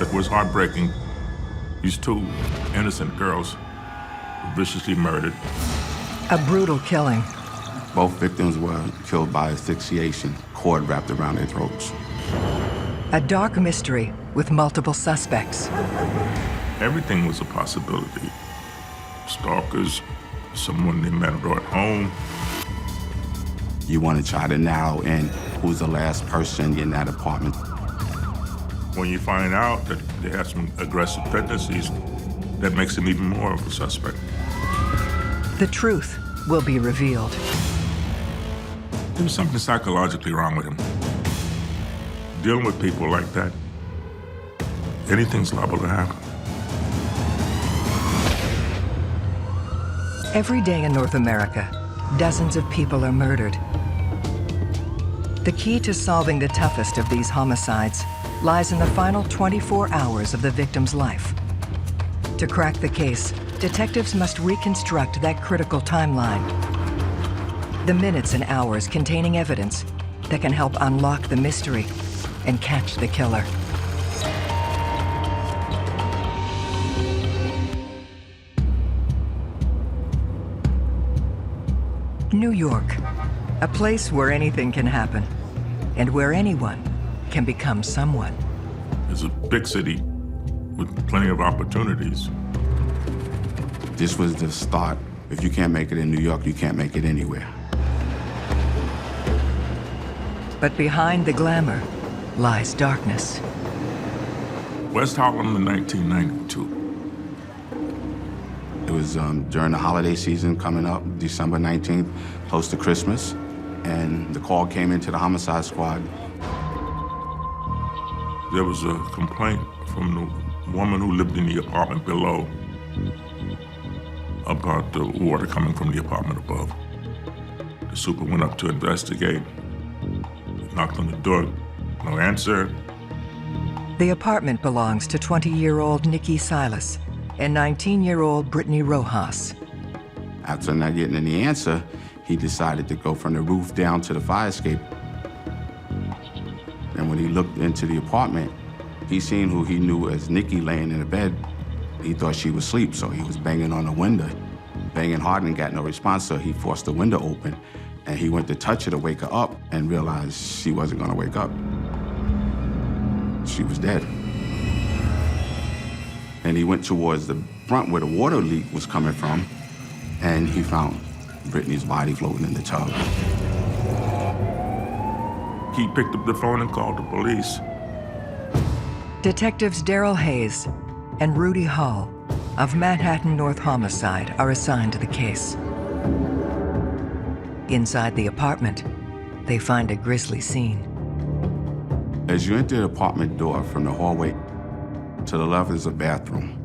It was heartbreaking. These two innocent girls were viciously murdered. A brutal killing. Both victims were killed by asphyxiation, cord wrapped around their throats. A dark mystery with multiple suspects. Everything was a possibility. Stalkers, someone they met at home. You want to try to narrow in who's the last person in that apartment. When you find out that they have some aggressive tendencies, that makes them even more of a suspect. The truth will be revealed. There was something psychologically wrong with him. Dealing with people like that, anything's liable to happen. Every day in North America, dozens of people are murdered. The key to solving the toughest of these homicides lies in the final 24 hours of the victim's life. To crack the case, detectives must reconstruct that critical timeline. The minutes and hours containing evidence that can help unlock the mystery and catch the killer. New York, a place where anything can happen and where anyone can become someone. It's a big city with plenty of opportunities. This was the start. If you can't make it in New York, you can't make it anywhere. But behind the glamour lies darkness. West Harlem in 1992. It was during the holiday season coming up, December 19th, close to Christmas, and the call came into the homicide squad. There was a complaint from the woman who lived in the apartment below about the water coming from the apartment above. The super went up to investigate, knocked on the door, no answer. The apartment belongs to 20-year-old Nikki Silas and 19-year-old Brittany Rojas. After not getting any answer, he decided to go from the roof down to the fire escape. And when he looked into the apartment, he seen who he knew as Nikki laying in the bed. He thought she was asleep, so he was banging on the window. Banging hard and got no response, so he forced the window open. And he went to touch her to wake her up and realized she wasn't gonna wake up. She was dead. And he went towards the front where the water leak was coming from, and he found Brittany's body floating in the tub. He picked up the phone and called the police. Detectives Daryl Hayes and Rudy Hall of Manhattan North Homicide are assigned to the case. Inside the apartment, they find a grisly scene. As you enter the apartment door from the hallway, to the left is a bathroom.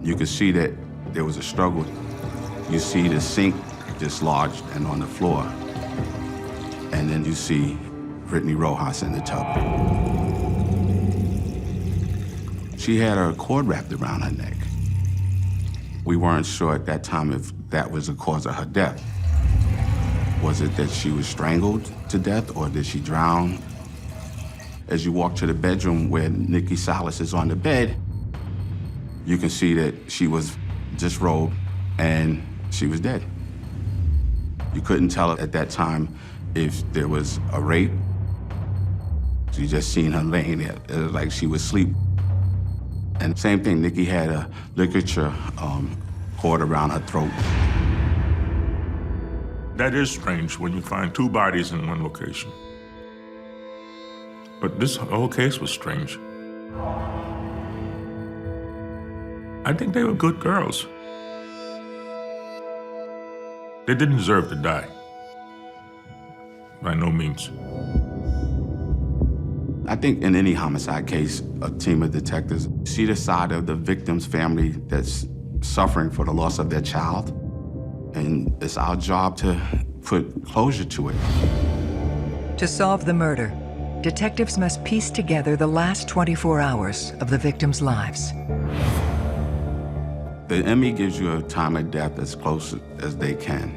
You can see that there was a struggle. You see the sink dislodged and on the floor. And then you see Brittany Rojas in the tub. She had her cord wrapped around her neck. We weren't sure at that time if that was the cause of her death. Was it that she was strangled to death, or did she drown? As you walk to the bedroom where Nikki Silas is on the bed, you can see that she was disrobed and she was dead. You couldn't tell at that time if there was a rape. You just seen her laying there. It was like she was asleep. And same thing, Nikki had a ligature cord around her throat. That is strange when you find two bodies in one location. But this whole case was strange. I think they were good girls. They didn't deserve to die. By no means. I think in any homicide case, a team of detectives see the side of the victim's family that's suffering for the loss of their child. And it's our job to put closure to it. To solve the murder, detectives must piece together the last 24 hours of the victims' lives. The ME gives you a time of death as close as they can,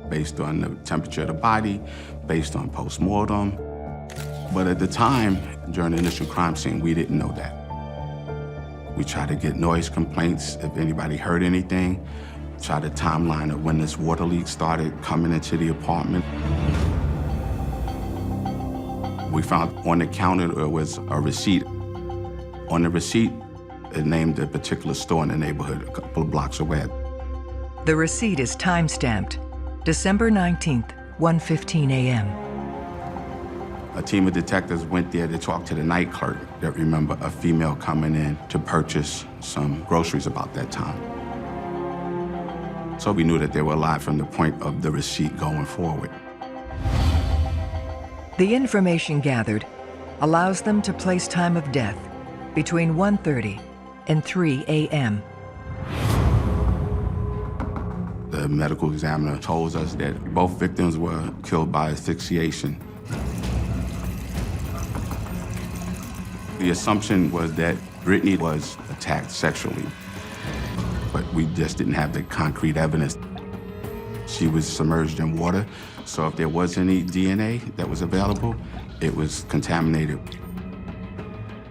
based on the temperature of the body, based on post-mortem. But at the time, during the initial crime scene, we didn't know that. We tried to get noise complaints if anybody heard anything. Tried a timeline of when this water leak started coming into the apartment. We found on the counter there was a receipt. On the receipt, it named a particular store in the neighborhood a couple of blocks away. The receipt is time-stamped, December 19th, 1:15 a.m. A team of detectives went there to talk to the night clerk that remember a female coming in to purchase some groceries about that time. So we knew that they were alive from the point of the receipt going forward. The information gathered allows them to place time of death between 1:30 and 3 a.m. The medical examiner told us that both victims were killed by asphyxiation. The assumption was that Brittany was attacked sexually, but we just didn't have the concrete evidence. She was submerged in water, so if there was any DNA that was available, it was contaminated.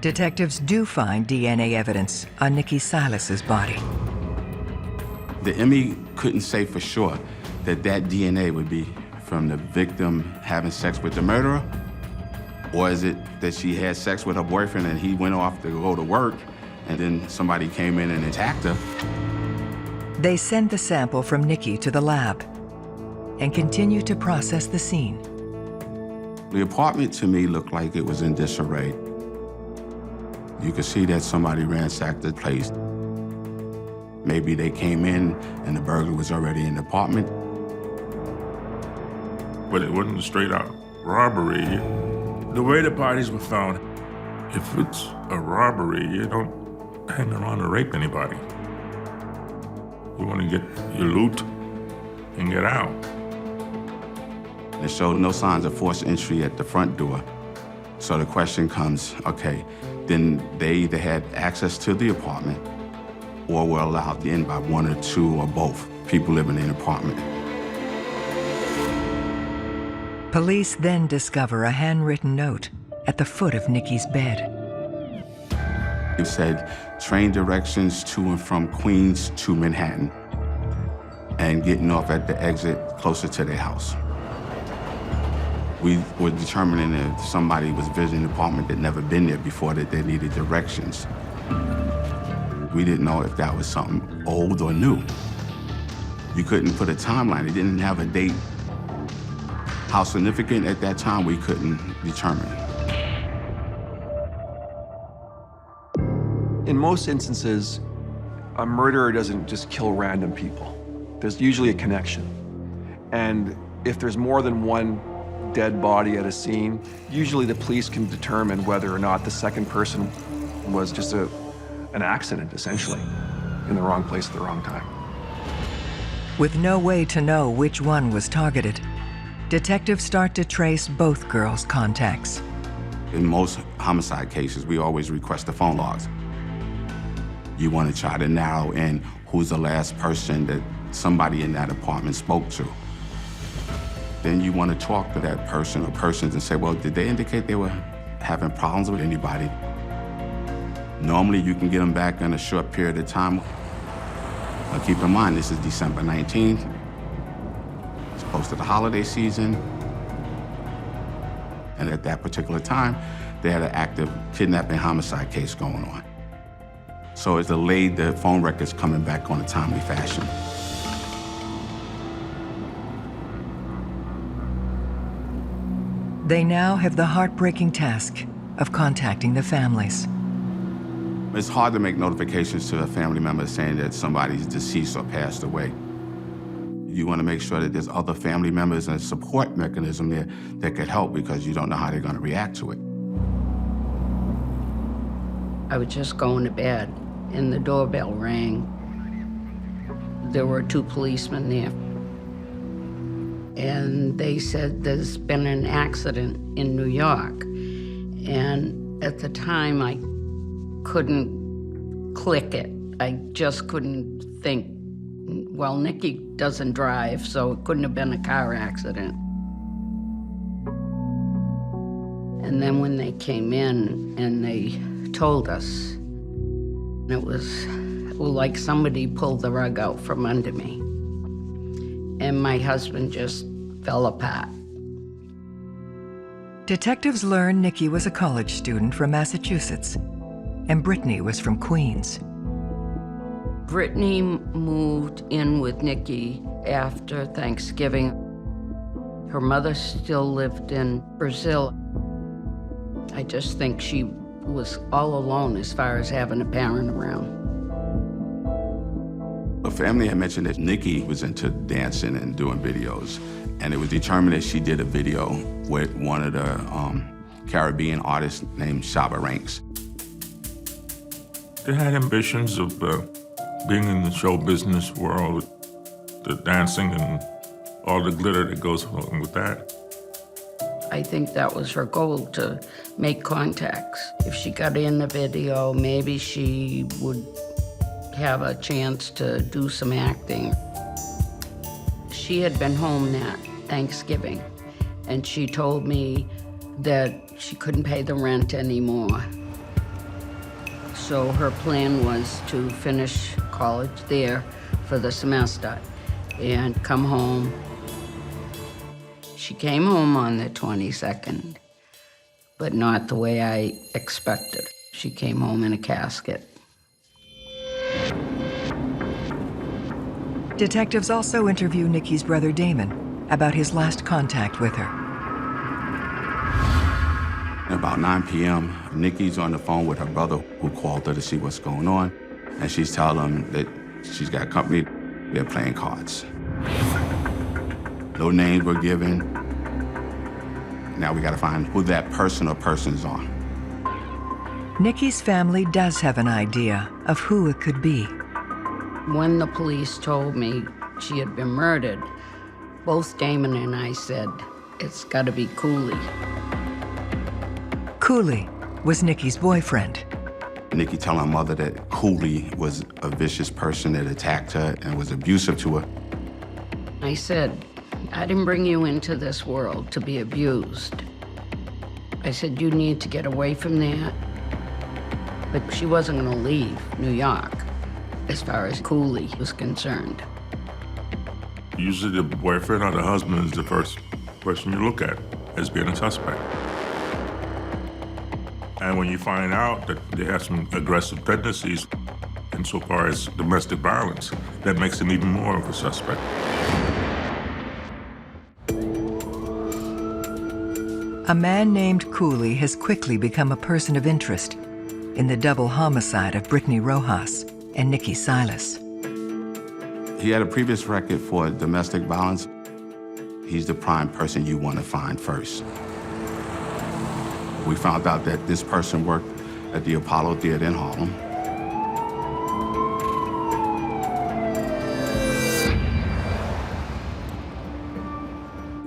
Detectives do find DNA evidence on Nikki Silas's body. The ME couldn't say for sure that that DNA would be from the victim having sex with the murderer, or is it that she had sex with her boyfriend and he went off to go to work and then somebody came in and attacked her. They send the sample from Nikki to the lab and continue to process the scene. The apartment to me looked like it was in disarray. You could see that somebody ransacked the place. Maybe they came in and the burglar was already in the apartment. But it wasn't a straight out robbery. The way the bodies were found, if it's a robbery, you don't hang around to rape anybody. You want to get your loot and get out. It showed no signs of forced entry at the front door. So the question comes, okay, then they either had access to the apartment or were allowed in by one or two or both people living in the apartment. Police then discover a handwritten note at the foot of Nikki's bed. It said, train directions to and from Queens to Manhattan, and getting off at the exit closer to their house. We were determining if somebody was visiting the apartment that never been there before, that they needed directions. We didn't know if that was something old or new. You couldn't put a timeline. It didn't have a date. How significant at that time, we couldn't determine. In most instances, a murderer doesn't just kill random people. There's usually a connection. And if there's more than one dead body at a scene, usually the police can determine whether or not the second person was just an accident, essentially, in the wrong place at the wrong time. With no way to know which one was targeted, detectives start to trace both girls' contacts. In most homicide cases, we always request the phone logs. You want to try to narrow in who's the last person that somebody in that apartment spoke to. Then you want to talk to that person or persons and say, well, did they indicate they were having problems with anybody? Normally, you can get them back in a short period of time. Now, keep in mind, this is December 19th. It's close to the holiday season. And at that particular time, they had an active kidnapping homicide case going on. So it delayed the phone records coming back on a timely fashion. They now have the heartbreaking task of contacting the families. It's hard to make notifications to a family member saying that somebody's deceased or passed away. You want to make sure that there's other family members and a support mechanism there that could help, because you don't know how they're going to react to it. I was just going to bed and the doorbell rang. There were 2 policemen there. And they said there's been an accident in New York. And at the time, I couldn't click it. I just couldn't think, well, Nikki doesn't drive, so it couldn't have been a car accident. And then when they came in and they told us, It was like somebody pulled the rug out from under me. And my husband just fell apart. Detectives learned Nikki was a college student from Massachusetts, and Brittany was from Queens. Brittany moved in with Nikki after Thanksgiving. Her mother still lived in Brazil. I just think she was all alone as far as having a parent around. The family had mentioned that Nikki was into dancing and doing videos, and it was determined that she did a video with one of the Caribbean artists named Shaba Ranks. They had ambitions of being in the show business world, the dancing and all the glitter that goes along with that. I think that was her goal, to make contacts. If she got in the video, maybe she would have a chance to do some acting. She had been home that Thanksgiving, and she told me that she couldn't pay the rent anymore. So her plan was to finish college there for the semester and come home. She came home on the 22nd, but not the way I expected. She came home in a casket. Detectives also interview Nikki's brother Damon about his last contact with her. About 9 p.m., Nikki's on the phone with her brother who called her to see what's going on, and she's telling him that she's got company, they're playing cards. No names were given. Now we gotta find who that person or persons are. Nikki's family does have an idea of who it could be. When the police told me she had been murdered, both Damon and I said, it's gotta be Cooley. Cooley was Nikki's boyfriend. Nikki telling her mother that Cooley was a vicious person that attacked her and was abusive to her. I said, I didn't bring you into this world to be abused. I said, you need to get away from that. But she wasn't gonna leave New York, as far as Cooley was concerned. Usually the boyfriend or the husband is the first person you look at as being a suspect. And when you find out that they have some aggressive tendencies insofar as domestic violence, that makes them even more of a suspect. A man named Cooley has quickly become a person of interest in the double homicide of Brittany Rojas and Nikki Silas. He had a previous record for domestic violence. He's the prime person you want to find first. We found out that this person worked at the Apollo Theater in Harlem.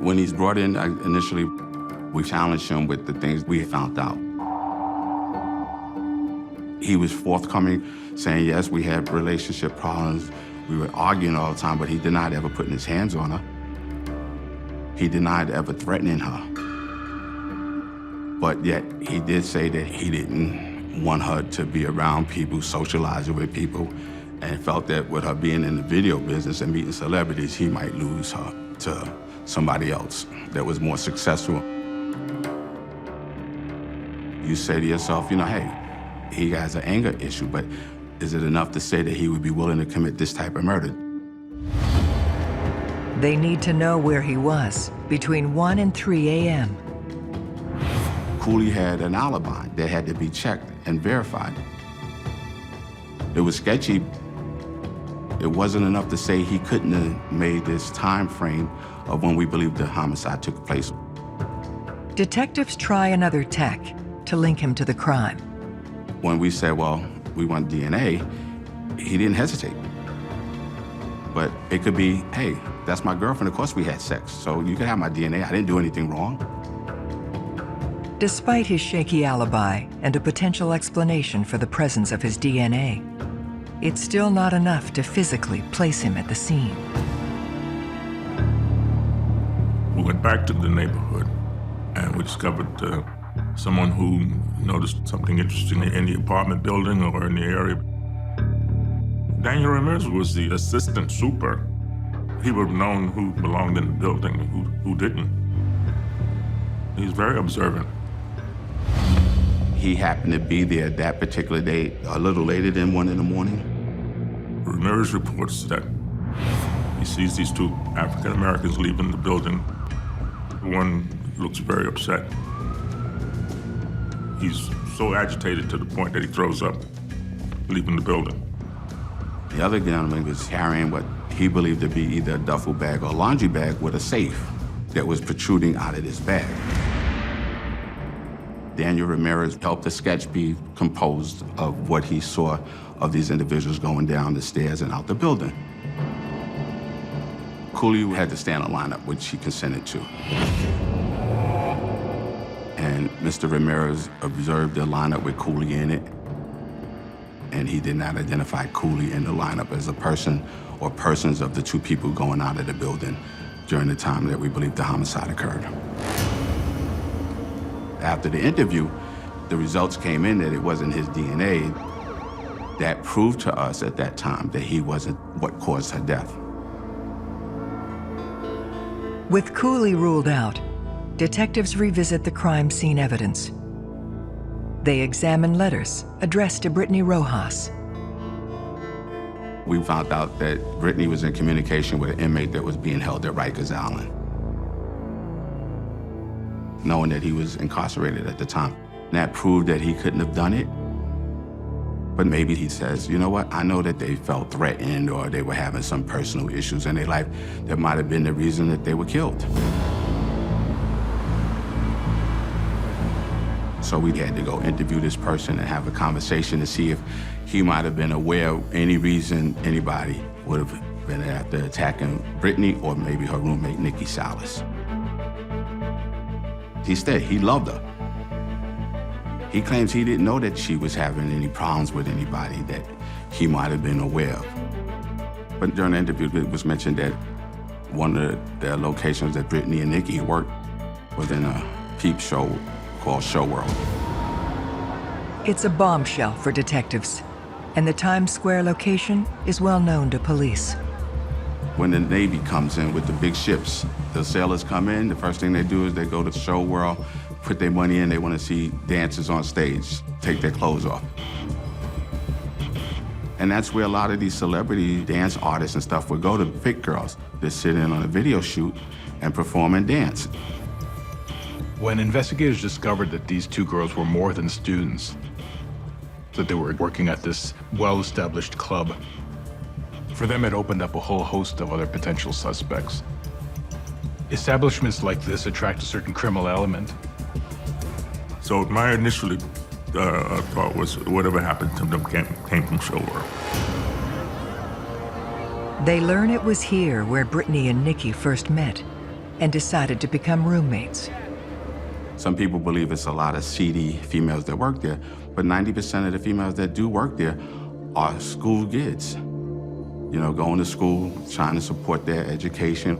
When he's brought in, initially, we challenged him with the things we found out. He was forthcoming, saying, yes, we had relationship problems. We were arguing all the time, but he denied ever putting his hands on her. He denied ever threatening her. But yet, he did say that he didn't want her to be around people, socializing with people, and felt that with her being in the video business and meeting celebrities, he might lose her to somebody else that was more successful. You say to yourself, you know, hey, he has an anger issue, but is it enough to say that he would be willing to commit this type of murder? They need to know where he was between 1 and 3 a.m. Cooley had an alibi that had to be checked and verified. It was sketchy. It wasn't enough to say he couldn't have made this time frame of when we believe the homicide took place. Detectives try another tack to link him to the crime. When we said, well, we want DNA, he didn't hesitate. But it could be, hey, that's my girlfriend, of course we had sex, so you can have my DNA, I didn't do anything wrong. Despite his shaky alibi and a potential explanation for the presence of his DNA, it's still not enough to physically place him at the scene. We went back to the neighborhood and we discovered someone who noticed something interesting in the apartment building or in the area. Daniel Ramirez was the assistant super. He would have known who belonged in the building and who didn't. He's very observant. He happened to be there that particular day, a little later than 1 in the morning. Ramirez reports that he sees these two African Americans leaving the building. One looks very upset. He's so agitated to the point that he throws up, leaving the building. The other gentleman was carrying what he believed to be either a duffel bag or a laundry bag with a safe that was protruding out of this bag. Daniel Ramirez helped the sketch be composed of what he saw of these individuals going down the stairs and out the building. Cooley had to stand in lineup, which he consented to. And Mr. Ramirez observed the lineup with Cooley in it, and he did not identify Cooley in the lineup as a person or persons of the two people going out of the building during the time that we believe the homicide occurred. After the interview, the results came in that it wasn't his DNA. That proved to us at that time that he wasn't what caused her death. With Cooley ruled out, detectives revisit the crime scene evidence. They examine letters addressed to Brittany Rojas. We found out that Brittany was in communication with an inmate that was being held at Rikers Island, knowing that he was incarcerated at the time. And that proved that he couldn't have done it. But maybe he says, you know what, I know that they felt threatened or they were having some personal issues in their life that might have been the reason that they were killed. So we had to go interview this person and have a conversation to see if he might have been aware of any reason anybody would have been after attacking Brittany or maybe her roommate, Nikki Silas. He said he loved her. He claims he didn't know that she was having any problems with anybody that he might have been aware of. But during the interview, it was mentioned that one of the locations that Brittany and Nikki worked was in a peep show called Show World. It's a bombshell for detectives, and the Times Square location is well known to police. When the Navy comes in with the big ships, the sailors come in, the first thing they do is they go to Show World, put their money in, they want to see dancers on stage, take their clothes off. And that's where a lot of these celebrity dance artists and stuff would go to pick girls that sit in on a video shoot and perform and dance. When investigators discovered that these two girls were more than students, that they were working at this well-established club, for them it opened up a whole host of other potential suspects. Establishments like this attract a certain criminal element. So my initial thought was whatever happened to them came from Show World. They learn it was here where Brittany and Nikki first met and decided to become roommates. Some people believe it's a lot of seedy females that work there, but 90% of the females that do work there are school kids. You know, going to school, trying to support their education.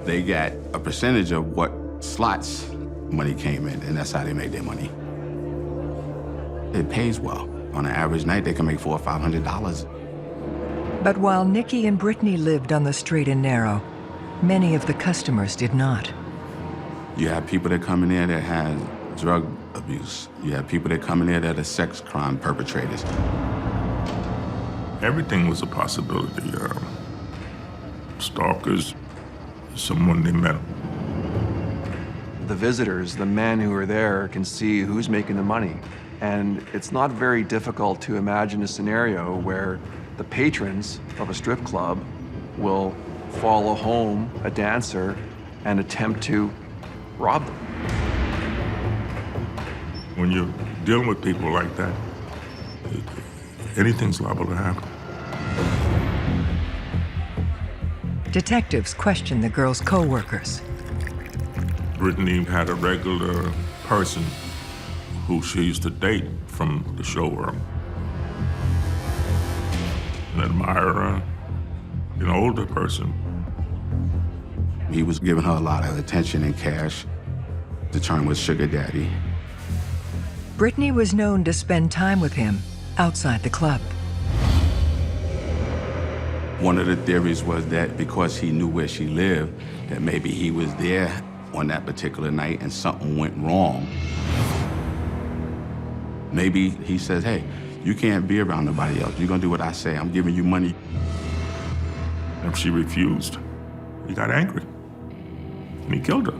They got a percentage of what slots money came in, and that's how they made their money. It pays well. On an average night, they can make $400 or $500. But while Nikki and Brittany lived on the straight and narrow, many of the customers did not. You have people that come in there that have drug abuse. You have people that come in there that are sex crime perpetrators. Everything was a possibility. Stalkers, someone they met. The visitors, the men who are there, can see who's making the money. And it's not very difficult to imagine a scenario where the patrons of a strip club will follow home a dancer and attempt to rob them. When you're dealing with people like that, anything's liable to happen. Detectives question the girls' co-workers. Brittany had a regular person who she used to date from the show world. An admirer, an older person. He was giving her a lot of attention and cash. The term was sugar daddy. Brittany was known to spend time with him outside the club. One of the theories was that because he knew where she lived, that maybe he was there on that particular night and something went wrong. Maybe he says, hey, you can't be around nobody else. You're gonna do what I say. I'm giving you money. If she refused, he got angry, and he killed her.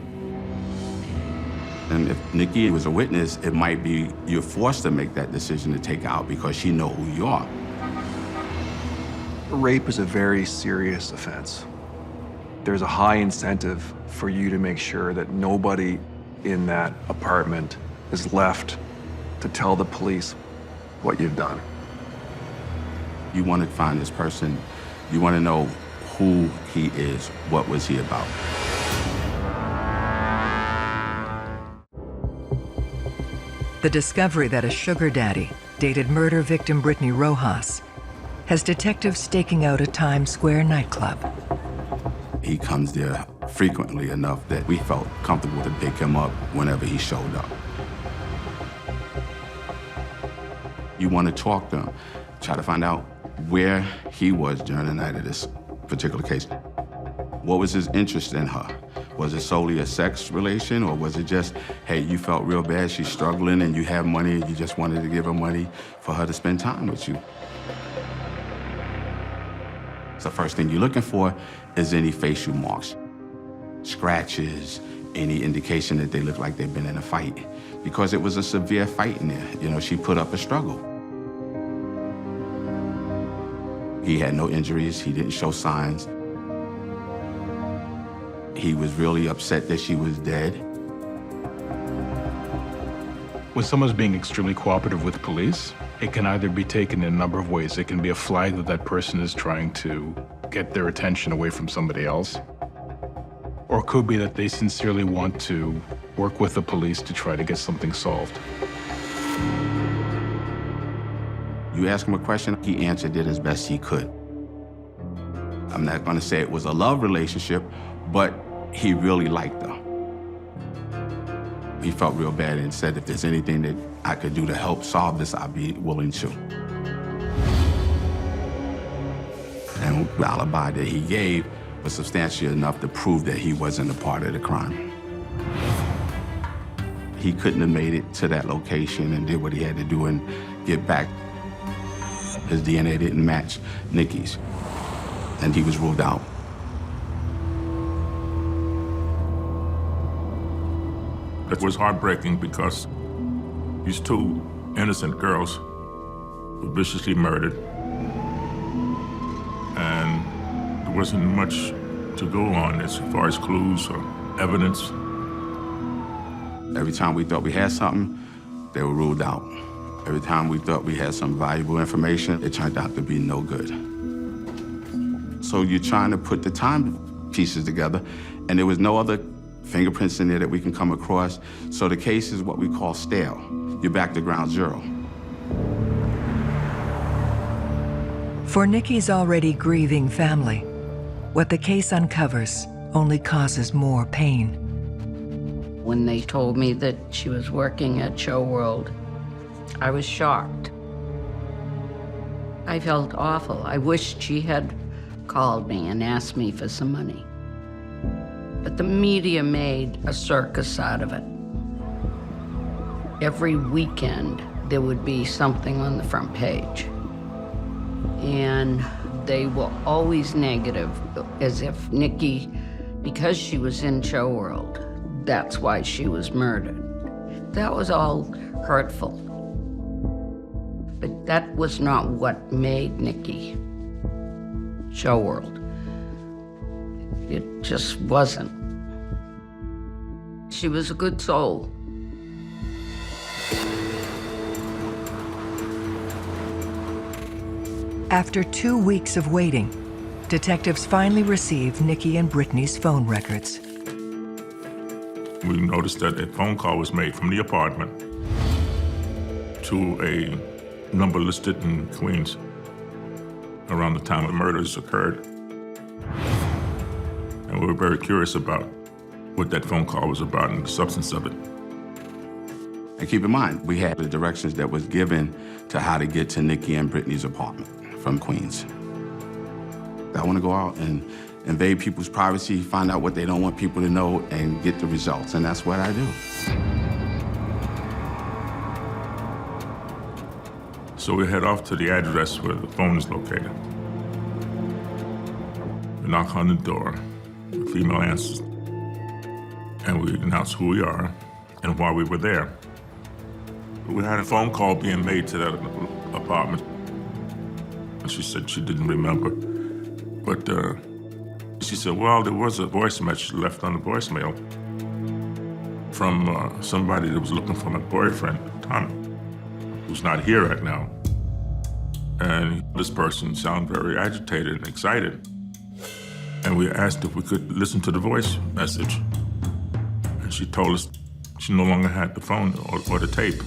And if Nikki was a witness, it might be you're forced to make that decision to take her out because she know who you are. Rape is a very serious offense. There's a high incentive for you to make sure that nobody in that apartment is left to tell the police what you've done. You want to find this person. You want to know who he is. What was he about? The discovery that a sugar daddy dated murder victim Brittany Rojas has detectives staking out a Times Square nightclub. He comes there frequently enough that we felt comfortable to pick him up whenever he showed up. You want to talk to him, try to find out where he was during the night of this particular case. What was his interest in her? Was it solely a sex relation, or was it just, hey, you felt real bad, she's struggling, and you have money, and you just wanted to give her money for her to spend time with you? So the first thing you're looking for is any facial marks, scratches, any indication that they look like they've been in a fight. Because it was a severe fight in there. You know, she put up a struggle. He had no injuries, he didn't show signs. He was really upset that she was dead. When someone's being extremely cooperative with police, it can either be taken in a number of ways. It can be a flag that that person is trying to get their attention away from somebody else. Or it could be that they sincerely want to work with the police to try to get something solved. You ask him a question, he answered it as best he could. I'm not gonna say it was a love relationship, but he really liked her. He felt real bad and said, if there's anything that I could do to help solve this, I'd be willing to. And the alibi that he gave was substantial enough to prove that he wasn't a part of the crime. He couldn't have made it to that location and did what he had to do and get back. His DNA didn't match Nikki's, and he was ruled out. It was heartbreaking because these two innocent girls were viciously murdered, and there wasn't much to go on as far as clues or evidence. Every time we thought we had something, they were ruled out. Every time we thought we had some valuable information, it turned out to be no good. So you're trying to put the time pieces together, and there was no other fingerprints in there that we can come across. So the case is what we call stale. You're back to ground zero. For Nikki's already grieving family, what the case uncovers only causes more pain. When they told me that she was working at Show World, I was shocked. I felt awful. I wished she had called me and asked me for some money. But the media made a circus out of it. Every weekend, there would be something on the front page. And they were always negative, as if Nikki, because she was in Show World, that's why she was murdered. That was all hurtful. But that was not what made Nikki Show World. It just wasn't. She was a good soul. After 2 weeks of waiting, detectives finally received Nikki and Brittany's phone records. We noticed that a phone call was made from the apartment to a number listed in Queens around the time the murders occurred. And we were very curious about what that phone call was about and the substance of it. And keep in mind, we had the directions that was given to how to get to Nikki and Brittany's apartment from Queens. I want to go out and invade people's privacy, find out what they don't want people to know, and get the results, and that's what I do. So we head off to the address where the phone is located. We knock on the door, the female answers, and we announce who we are and why we were there. We had a phone call being made to that apartment. She said she didn't remember, but she said, well, there was a voice message left on the voicemail from somebody that was looking for my boyfriend, Tommy, who's not here right now. And this person sounded very agitated and excited. And we asked if we could listen to the voice message. And she told us she no longer had the phone or the tape.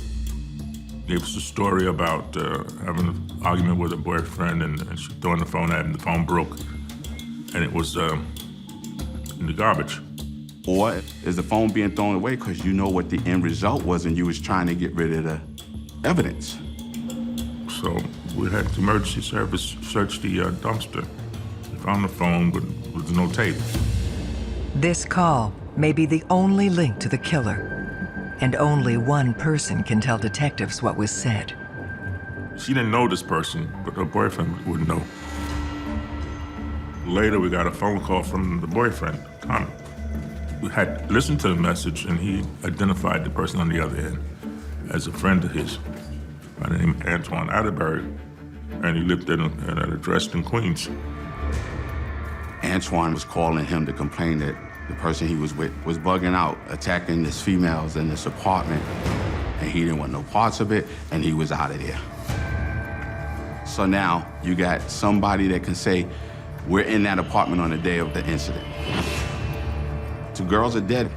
Gave us a story about having an argument with her boyfriend, and she throwing the phone at him, the phone broke, and it was in the garbage. Or is the phone being thrown away because you know what the end result was and you was trying to get rid of the evidence? So we had the emergency service search the dumpster. We found the phone, but with no tape. This call may be the only link to the killer, and only one person can tell detectives what was said. She didn't know this person, but her boyfriend would know. Later, we got a phone call from the boyfriend, Tommy. We had listened to the message, and he identified the person on the other end as a friend of his by the name of Antoine Atterbury, and he lived at an address in Queens. Antoine was calling him to complain that the person he was with was bugging out, attacking these females in this apartment, and he didn't want no parts of it, and he was out of there. So now you got somebody that can say, we're in that apartment on the day of the incident. 2 girls are dead,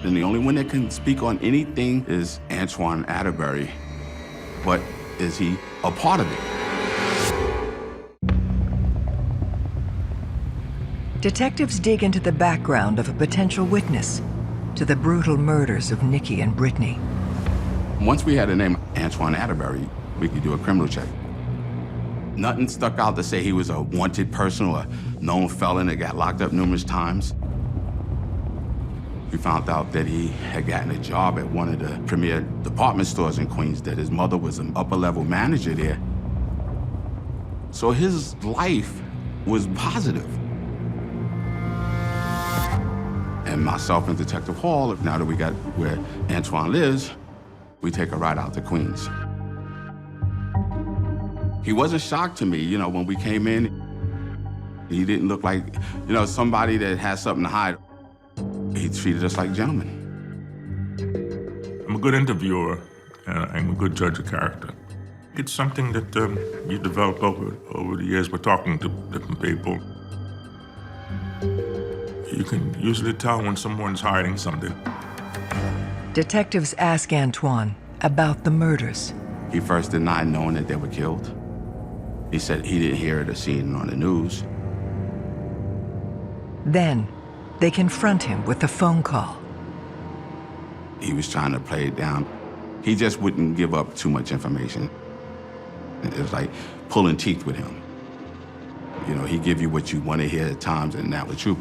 and the only one that can speak on anything is Antoine Atterbury. But is he a part of it? Detectives dig into the background of a potential witness to the brutal murders of Nikki and Brittany. Once we had the name Antoine Atterbury, we could do a criminal check. Nothing stuck out to say he was a wanted person or a known felon that got locked up numerous times. We found out that he had gotten a job at one of the premier department stores in Queens, that his mother was an upper-level manager there. So his life was positive. And myself and Detective Hall, now that we got where Antoine lives, we take a ride out to Queens. He wasn't shocked to me, you know, when we came in. He didn't look like, you know, somebody that has something to hide. He treated us like gentlemen. I'm a good interviewer, and I'm a good judge of character. It's something that you develop over the years by talking to different people. You can usually tell when someone's hiding something. Detectives ask Antoine about the murders. He first denied knowing that they were killed. He said he didn't hear it or see it on the news. Then, they confront him with a phone call. He was trying to play it down. He just wouldn't give up too much information. It was like pulling teeth with him. You know, he'd give you what you want to hear at times, and that was true.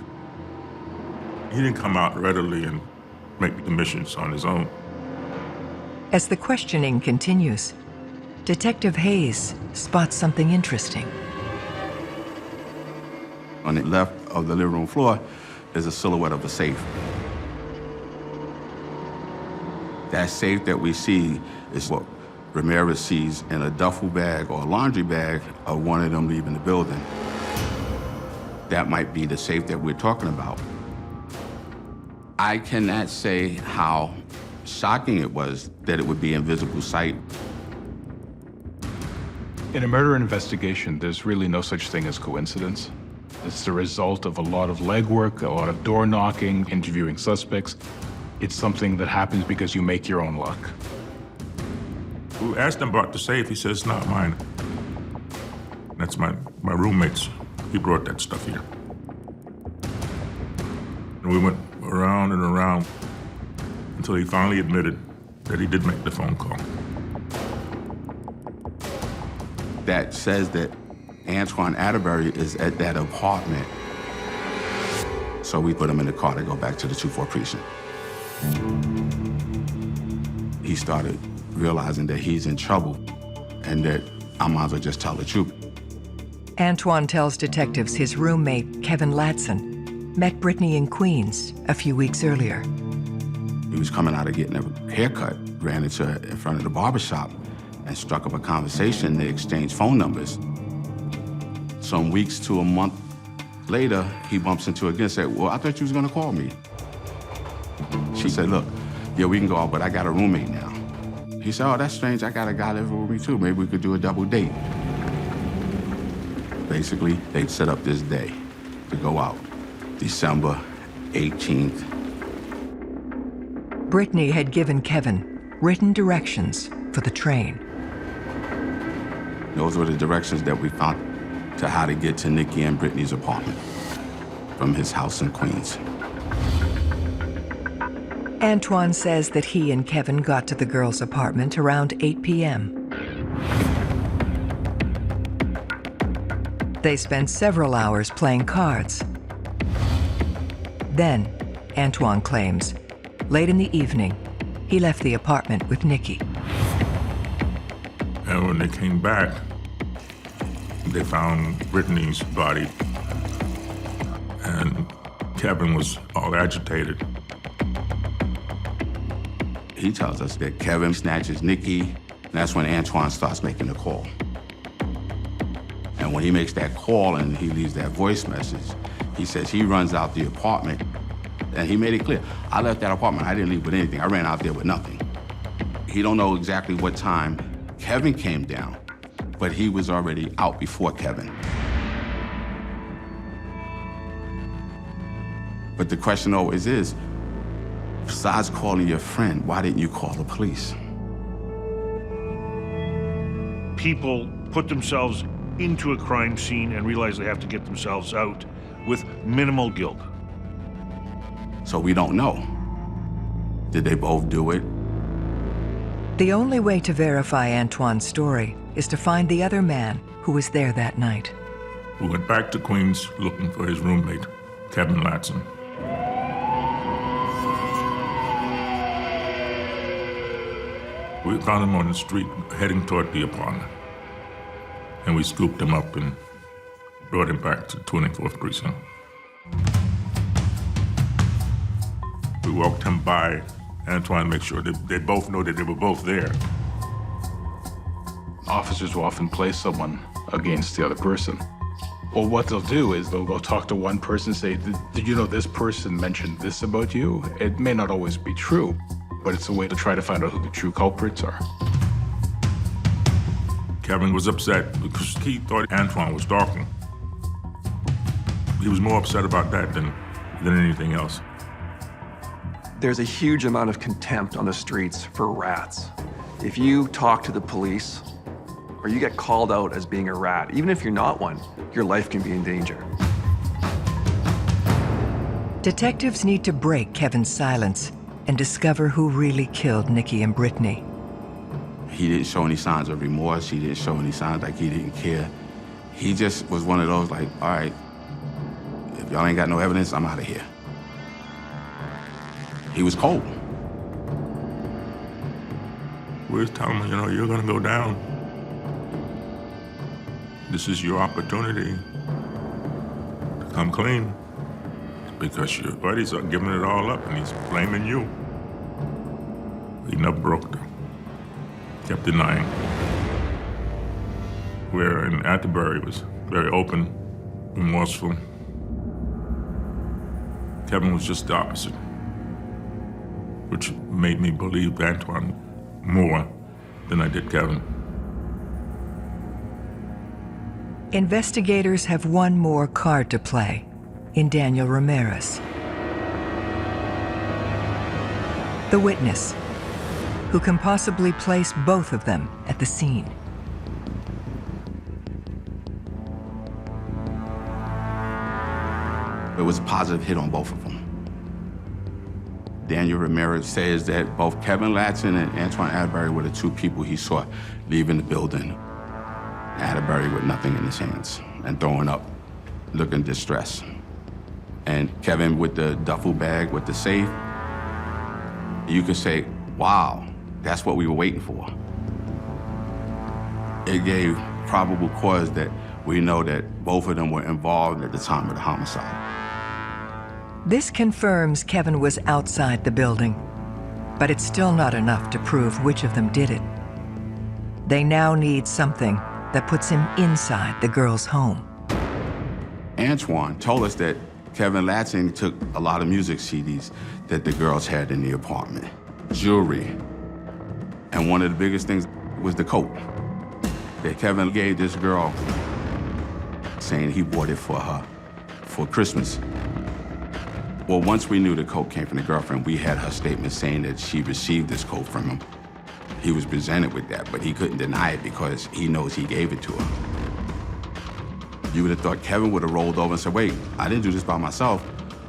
He didn't come out readily and make the admissions on his own. As the questioning continues, Detective Hayes spots something interesting. On the left of the living room floor is a silhouette of a safe. That safe that we see is what Ramirez sees in a duffel bag or a laundry bag of one of them leaving the building. That might be the safe that we're talking about. I cannot say how shocking it was that it would be in visible sight. In a murder investigation, there's really no such thing as coincidence. It's the result of a lot of legwork, a lot of door knocking, interviewing suspects. It's something that happens because you make your own luck. We asked him about the safe. He says, it's not mine. That's my roommate's. He brought that stuff here. And we went around and around until he finally admitted that he did make the phone call. That says that Antoine Atterbury is at that apartment. So we put him in the car to go back to the 2-4 precinct. He started realizing that he's in trouble and that I might as well just tell the truth. Antoine tells detectives his roommate, Kevin Ladson, met Brittany in Queens a few weeks earlier. He was coming out of getting a haircut, ran into her in front of the barbershop and struck up a conversation. They exchanged phone numbers. Some weeks to a month later, he bumps into her again and said, well, I thought you was gonna call me. She said, look, yeah, we can go out, but I got a roommate now. He said, oh, that's strange. I got a guy living with me too. Maybe we could do a double date. Basically, they set up this day to go out, December 18th. Brittany had given Kevin written directions for the train. Those were the directions that we found to how to get to Nikki and Brittany's apartment from his house in Queens. Antoine says that he and Kevin got to the girls' apartment around 8 p.m. They spent several hours playing cards. Then, Antoine claims, late in the evening, he left the apartment with Nikki. And when they came back, they found Brittany's body, and Kevin was all agitated. He tells us that Kevin snatches Nikki, and that's when Antoine starts making the call. And when he makes that call and he leaves that voice message, he says he runs out the apartment, and he made it clear, I left that apartment, I didn't leave with anything, I ran out there with nothing. He don't know exactly what time Kevin came down, but he was already out before Kevin. But the question always is, besides calling your friend, why didn't you call the police? People put themselves into a crime scene and realize they have to get themselves out with minimal guilt. So we don't know. Did they both do it? The only way to verify Antoine's story is to find the other man who was there that night. We went back to Queens looking for his roommate, Kevin Ladson. We found him on the street heading toward the apartment. And we scooped him up and brought him back to 24th Precinct. We walked him by Antoine to make sure that they both know that they were both there. Officers will often place someone against the other person. Well, what they'll do is they'll go talk to one person, say, did you know this person mentioned this about you? It may not always be true, but it's a way to try to find out who the true culprits are. Kevin was upset because he thought Antoine was stalking. He was more upset about that than anything else. There's a huge amount of contempt on the streets for rats. If you talk to the police, or you get called out as being a rat, even if you're not one, your life can be in danger. Detectives need to break Kevin's silence and discover who really killed Nikki and Brittany. He didn't show any signs of remorse. He didn't show any signs like he didn't care. He just was one of those like, all right, if y'all ain't got no evidence, I'm out of here. He was cold. We was telling him, you know, you're gonna go down. This is your opportunity to come clean because your buddies are giving it all up and he's blaming you. He never broke them. Kept denying. Where in Atterbury was very open, remorseful. Kevin was just the opposite, which made me believe Antoine more than I did Kevin. Investigators have one more card to play in Daniel Ramirez. The witness, who can possibly place both of them at the scene. It was a positive hit on both of them. Daniel Ramirez says that both Kevin Ladson and Antoine Atterbury were the two people he saw leaving the building. Atterbury with nothing in his hands. and throwing up, looking distressed. And Kevin with the duffel bag with the safe, you could say, wow, that's what we were waiting for. It gave probable cause that we know that both of them were involved at the time of the homicide. This confirms Kevin was outside the building, but it's still not enough to prove which of them did it. They now need something that puts him inside the girl's home. Antoine told us that Kevin Ladson took a lot of music CDs that the girls had in the apartment, jewelry, and one of the biggest things was the coat that Kevin gave this girl, saying he bought it for her for Christmas. Well, once we knew the coat came from the girlfriend, we had her statement saying that she received this coat from him. He was presented with that, but he couldn't deny it because he knows he gave it to her. You would have thought Kevin would have rolled over and said, wait, I didn't do this by myself.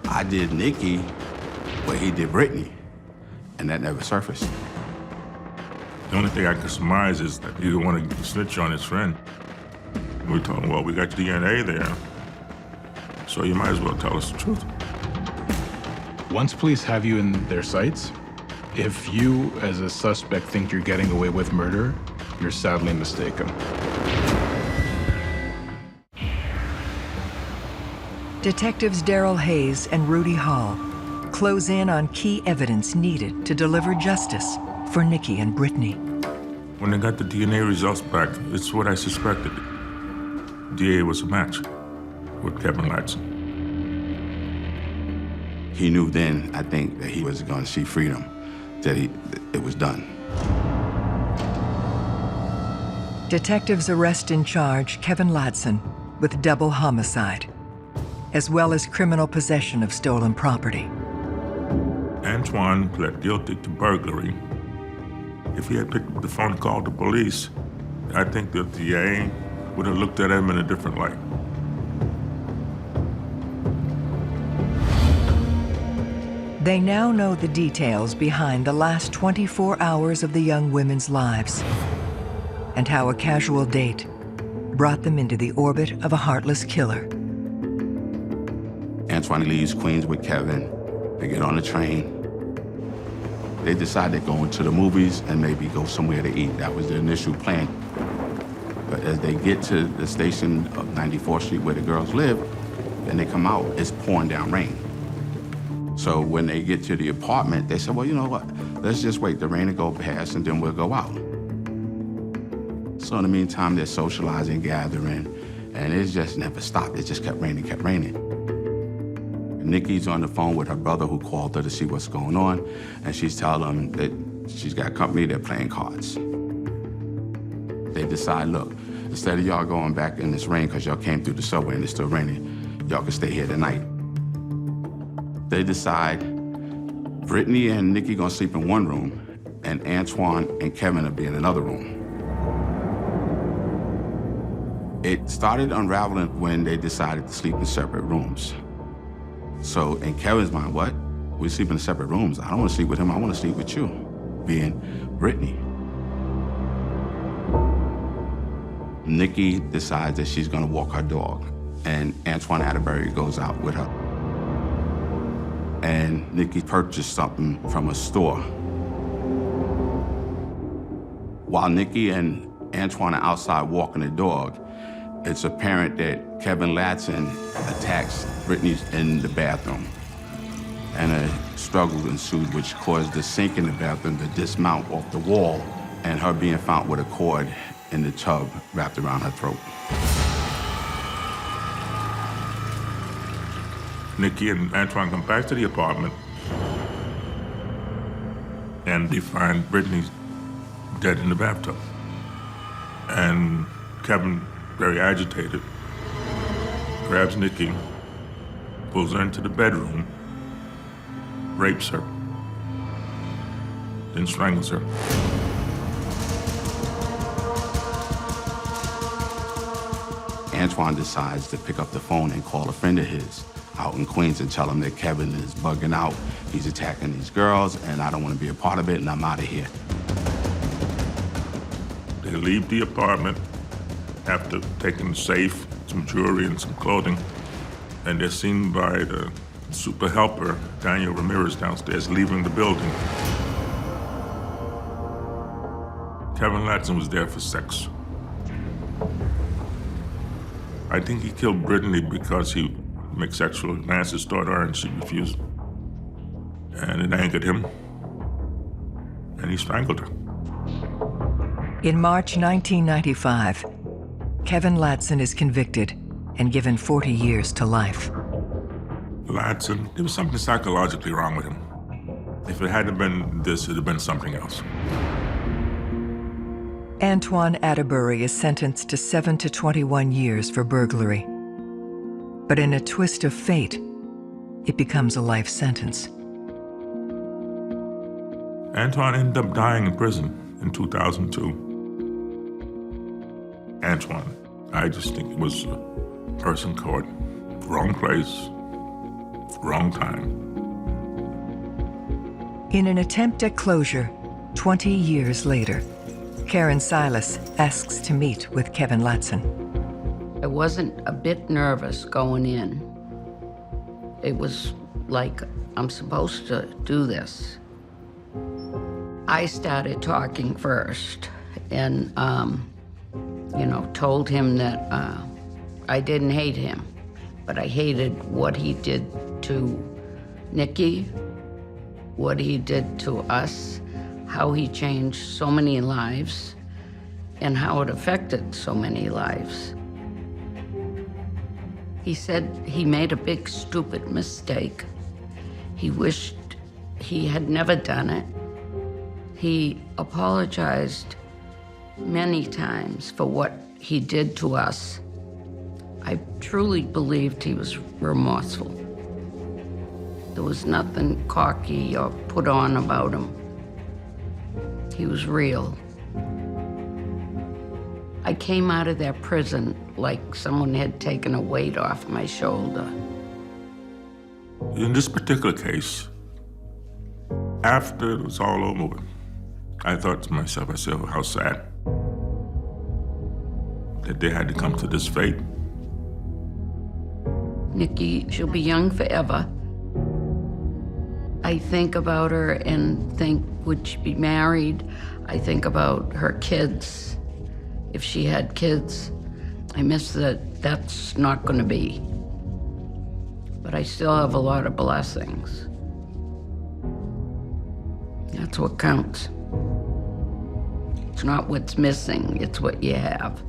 I did Nikki, but he did Brittany. And that never surfaced. The only thing I can surmise is that he didn't want to snitch on his friend. We told him, well, we got DNA there, so you might as well tell us the truth. Once police have you in their sights, if you, as a suspect, think you're getting away with murder, you're sadly mistaken. Detectives Daryl Hayes and Rudy Hall close in on key evidence needed to deliver justice for Nikki and Brittany. When they got the DNA results back, it's what I suspected. DA was a match with Kevin Ladson. He knew then, I think, that he was going to see freedom, that it was done. Detectives arrest and charge Kevin Ladson with double homicide, as well as criminal possession of stolen property. Antoine pled guilty to burglary. If he had picked up the phone and called the police, I think the DA would have looked at him in a different light. They now know the details behind the last 24 hours of the young women's lives and how a casual date brought them into the orbit of a heartless killer. Antoine leaves Queens with Kevin. They get on the train. They decide they're going to the movies and maybe go somewhere to eat. That was the initial plan. But as they get to the station of 94th Street where the girls live, and they come out, it's pouring down rain. So when they get to the apartment, they said, well, you know what? Let's just wait the rain to go past and then we'll go out. So in the meantime, they're socializing, gathering, and it just never stopped. It just kept raining, kept raining. Nikki's on the phone with her brother who called her to see what's going on, and she's telling him that she's got company, they're playing cards. They decide, look, instead of y'all going back in this rain because y'all came through the subway and it's still raining, y'all can stay here tonight. They decide Brittany and Nikki gonna sleep in one room, and Antoine and Kevin will be in another room. It started unraveling when they decided to sleep in separate rooms. So in Kevin's mind, what? We sleep in separate rooms. I don't want to sleep with him, I want to sleep with you, being Brittany. Nikki decides that she's gonna walk her dog, and Antoine Atterbury goes out with her. And Nikki purchased something from a store. While Nikki and Antoine are outside walking the dog, it's apparent that Kevin Ladson attacks Brittany in the bathroom. And a struggle ensued, which caused the sink in the bathroom to dismount off the wall, and her being found with a cord in the tub wrapped around her throat. Nikki and Antoine come back to the apartment, and they find Brittany dead in the bathtub. And Kevin, very agitated, grabs Nikki, pulls her into the bedroom, rapes her, then strangles her. Antoine decides to pick up the phone and call a friend of his out in Queens and tell him that Kevin is bugging out, he's attacking these girls, and I don't want to be a part of it, and I'm out of here. They leave the apartment after taking the safe, some jewelry and some clothing, and they're seen by the super helper, Daniel Ramirez, downstairs, leaving the building. Kevin Ladson was there for sex. I think he killed Brittany because he made sexual advances toward her and she refused. And it angered him, and he strangled her. In March 1995, Kevin Ladson is convicted and given 40 years to life. Ladson, there was something psychologically wrong with him. If it hadn't been this, it'd have been something else. Antoine Atterbury is sentenced to 7 to 21 years for burglary. But in a twist of fate, it becomes a life sentence. Antoine ended up dying in prison in 2002. Antoine, I just think it was a person caught wrong place, wrong time. In an attempt at closure, 20 years later, Karen Silas asks to meet with Kevin Ladson. I wasn't a bit nervous going in. It was like, I'm supposed to do this. I started talking first and, told him that I didn't hate him, but I hated what he did to Nikki, what he did to us, how he changed so many lives, and how it affected so many lives. He said he made a big, stupid mistake. He wished he had never done it. He apologized many times for what he did to us. I truly believed he was remorseful. There was nothing cocky or put on about him. He was real. I came out of that prison like someone had taken a weight off my shoulder. In this particular case, after it was all over with, I thought to myself, I said, how sad that they had to come to this fate. Nikki, she'll be young forever. I think about her and think, would she be married? I think about her kids. If she had kids, I miss that that's not going to be. But I still have a lot of blessings. That's what counts. It's not what's missing, it's what you have.